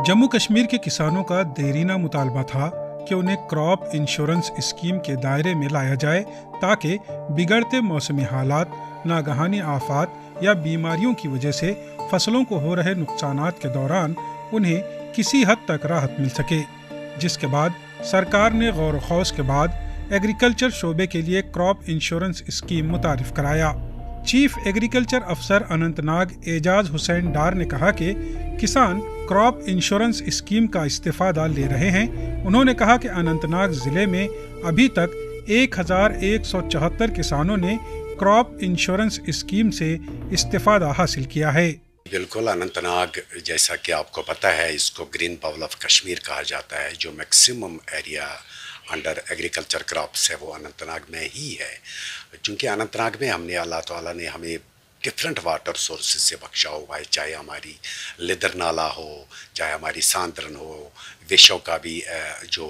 जम्मू कश्मीर के किसानों का देरीना मुतालबा था कि उन्हें क्रॉप इंश्योरेंस स्कीम के दायरे में लाया जाए ताकि बिगड़ते मौसमी हालात, नागहानी आफात या बीमारियों की वजह से फसलों को हो रहे नुकसानात के दौरान उन्हें किसी हद तक राहत मिल सके। जिसके बाद सरकार ने गौर व खौस के बाद एग्रीकल्चर शोबे के लिए क्रॉप इंश्योरेंस स्कीम मुतारिफ कराया। चीफ एग्रीकल्चर अफसर अनंतनाग एजाज हुसैन डार ने कहा कि किसान क्रॉप इंश्योरेंस स्कीम का इस्तेफादा ले रहे हैं। उन्होंने कहा कि अनंतनाग जिले में अभी तक 1174 किसानों ने क्रॉप इंश्योरेंस स्कीम से इस्तेफादा हासिल किया है। बिल्कुल, अनंतनाग जैसा कि आपको पता है, इसको ग्रीन बाउल ऑफ कश्मीर कहा जाता है। जो maximum area under agriculture crops है वो अनंतनाग में ही है। क्योंकि अनंतनाग में हमने अल्लाह ताला ने हमें डिफरेंट वाटर सोर्सेज से बख्शा हुआ है, चाहे हमारी लिदर नाला हो, चाहे हमारी सांद्रन हो, विशों का भी जो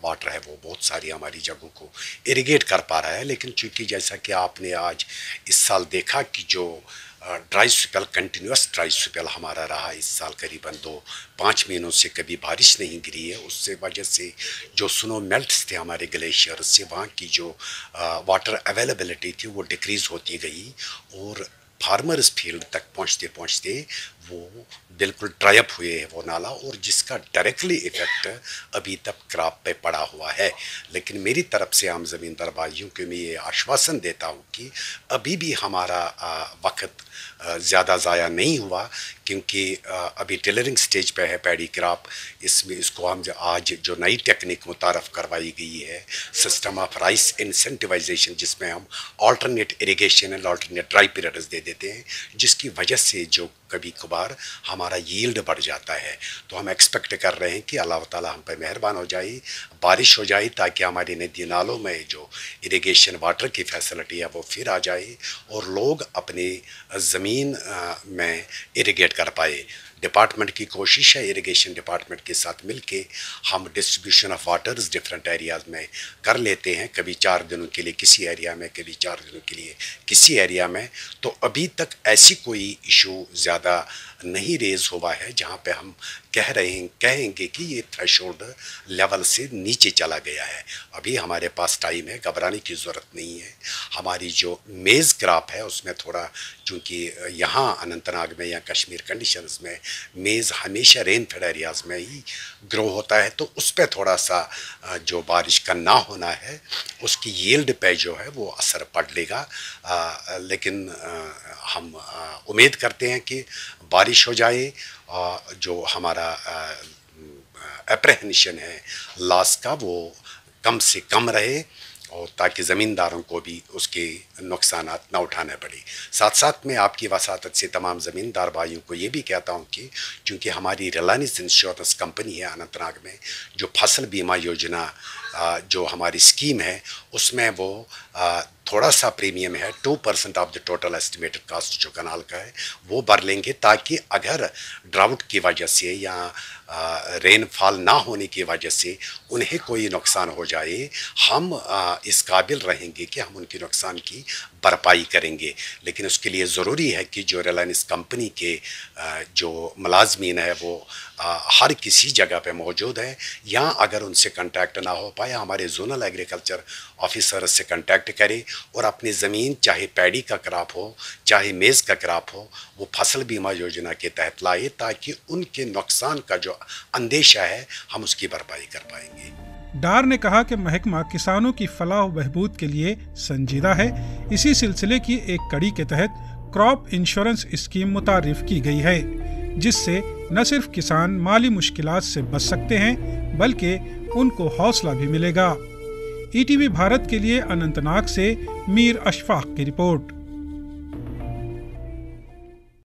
वाटर है वो बहुत सारी हमारी जगहों को इरिगेट कर पा रहा है। लेकिन चूँकि जैसा कि आपने आज इस साल देखा कि जो dry spell, continuous dry spell हमारा रहा इस साल, करीबन 5 महीनों से कभी बारिश नहीं गिरी है। उससे वजह से जो स्नो मेल्ट्स थे हमारे ग्लेशियर से, वहाँ की जो वाटर अवेलेबिलिटी थी वो डिक्रीज़ होती गई और फार्मर्स फील्ड तक पहुँचते पहुँचते वो बिल्कुल ड्राई अप हुए है वो नाला, और जिसका डायरेक्टली इफ़ेक्ट अभी तक क्रॉप पे पड़ा हुआ है। लेकिन मेरी तरफ से आम ज़मींदार भाइयों को मैं ये आश्वासन देता हूँ कि अभी भी हमारा वक्त ज़्यादा ज़ाया नहीं हुआ, क्योंकि अभी टेलरिंग स्टेज पे है पैडी क्रॉप। इसमें इसको हम आज जो नई टेक्निक मुतारफ़ करवाई गई है, सिस्टम ऑफ राइस इंसेंटिवाइजेशन, जिसमें हम alternate irrigation and alternate dry periods दे देते हैं, जिसकी वजह से जो कभी कभार हमारा यील्ड बढ़ जाता है। तो हम एक्सपेक्ट कर रहे हैं कि अल्लाह ताला हम पर मेहरबान हो जाए, बारिश हो जाए, ताकि हमारी नदी नालों में जो इरिगेशन वाटर की फैसिलिटी है वो फिर आ जाए और लोग अपने ज़मीन में इरिगेट कर पाए। डिपार्टमेंट की कोशिश है, इरिगेशन डिपार्टमेंट के साथ मिलके हम distribution of waters different areas में कर लेते हैं, कभी 4 दिनों के लिए किसी एरिया में, कभी 4 दिनों के लिए किसी एरिया में। तो अभी तक ऐसी कोई इशू ज़्यादा नहीं रेज़ हुआ है जहाँ पे हम कहेंगे कि ये थ्रेशोल्ड लेवल से नीचे चला गया है। अभी हमारे पास टाइम है, घबराने की ज़रूरत नहीं है। हमारी जो मेज़ क्रॉप है उसमें थोड़ा, चूँकि यहाँ अनंतनाग में या कश्मीर कंडीशंस में मेज़ हमेशा रेन फेड एरियाज़ में ही ग्रो होता है, तो उस पर थोड़ा सा जो बारिश का ना होना है उसकी यील्ड पे जो है वो असर पड़ लेगा। लेकिन हम उम्मीद करते हैं कि बारिश हो जाए, जो हमारा एप्रहेंशन है लॉस का वो कम से कम रहे, और ताकि ज़मींदारों को भी उसके नुकसानात ना उठाने पड़े। साथ साथ में आपकी वसातत से तमाम ज़मींदार भाइयों को ये भी कहता हूँ कि चूँकि हमारी रिलायंस इंश्योरेंस कंपनी है अनंतनाग में, जो फसल बीमा योजना जो हमारी स्कीम है उसमें वो थोड़ा सा प्रीमियम है, 2% of the total estimated cost जो कनाल का है वो भर लेंगे, ताकि अगर ड्राउट की वजह से या रेनफॉल ना होने की वजह से उन्हें कोई नुकसान हो जाए, हम इस काबिल रहेंगे कि हम उनके नुकसान की भरपाई करेंगे। लेकिन उसके लिए ज़रूरी है कि जो रिलायंस कंपनी के जो मुलाजमीन है वो हर किसी जगह पे मौजूद है, या अगर उनसे कांटेक्ट ना हो पाए हमारे जोनल एग्रीकल्चर ऑफिसर से कांटेक्ट करें और अपनी ज़मीन, चाहे पैडी का क्रॉप हो चाहे मेज़ का क्रॉप हो, वो फसल बीमा योजना के तहत लाए, ताकि उनके नुकसान का जो अंदेशा है हम उसकी भरपाई कर पाएंगे। डार ने कहा कि महकमा किसानों की फलाह व बहबूद के लिए संजीदा है। इसी सिलसिले की एक कड़ी के तहत क्रॉप इंश्योरेंस स्कीम मुतारिफ की गई है, जिससे न सिर्फ किसान माली मुश्किलात से बच सकते हैं बल्कि उनको हौसला भी मिलेगा। ईटीवी भारत के लिए अनंतनाग से मीर अशफाक की रिपोर्ट।